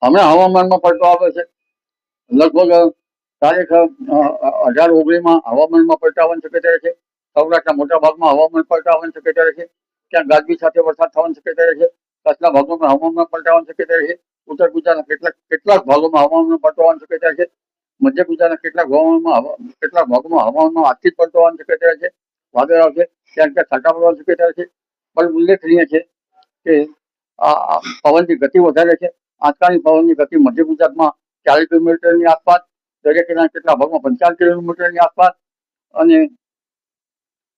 હમણાં હવામાનમાં પલટો આવે છે. લગભગ તારીખ 18-19 હવામાનમાં પલટો આવવાની શક્યતા છે. સૌરાષ્ટ્રના મોટા ભાગમાં હવામાન પલટો આવવાની શક્યતા છે. ક્યાંક ગાજવી સાથે વરસાદ થવાની શક્યતા છે. કચ્છના ભાગોમાં હવામાન પલટાવાની શક્યતા છે. ઉત્તર ગુજરાતના કેટલાક ભાગોમાં હવામાન પલટવાની શક્યતા છે. મધ્ય ગુજરાતના કેટલાક ભાગોમાં હવામાનમાં આજથી પલટવાની શક્યતા છે. વાદળ આવશે, ક્યાંક છાંટા પડવાની શક્યતા છે. પણ ઉલ્લેખનીય છે કે આ પવનની ગતિ વધારે છે. આંચકાની પવનની ગતિ મધ્ય ગુજરાતમાં 40 કિલોમીટરની આસપાસ, દરિયાકિનારાના કેટલાક ભાગમાં 55 કિલોમીટરની આસપાસ, અને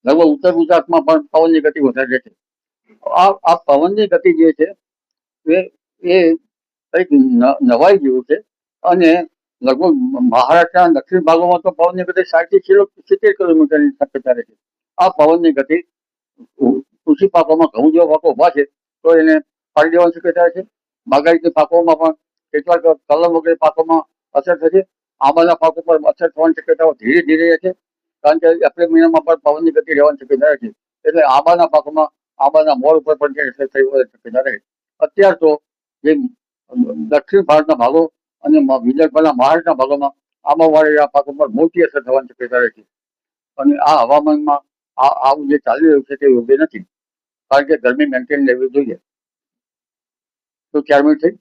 લગભગ ઉત્તર ગુજરાતમાં પણ પવનની ગતિ વધારે છે. આ પવનની ગતિ જે છે એ એક નવાઈ જેવું છે. અને લગભગ મહારાષ્ટ્રના દક્ષિણ ભાગોમાં તો પવનની ગતિ 60-70 કિલોમીટરની શક્યતા રહે છે. આ પવનની ગતિ કૃષિ પાકોમાં ઘઉં જેવા પાકો ઉભા છે તો એને પાડી દેવાની શક્યતા છે. બાગાયતી પાકોમાં પણ કેટલાક કલમ વગેરે પાકોમાં અસર થશે. આંબાના પાકો પર અસર થવાની શક્યતાઓ ધીરે ધીરે રહે છે, કારણ કે એપ્રિલ મહિનામાં પણ પવનની ગતિ રહેવાની શક્યતા રહે છે. એટલે આંબાના પાકોમાં આંબાના મોર ઉપર પણ અસર થઈ શક્યતા રહે. અત્યાર તો જે દક્ષિણ ભારતના ભાગો અને વિદર્ભના મહારાષ્ટ્રના ભાગોમાં આંબાવાળા પાકો પર મોટી અસર થવાની શક્યતા રહે છે. અને આ હવામાનમાં આવું જે ચાલી રહ્યું છે તે યોગ્ય નથી, કારણ કે ગરમી મેન્ટેન લેવી જોઈએ. તો 4 મિનિટ થઈ.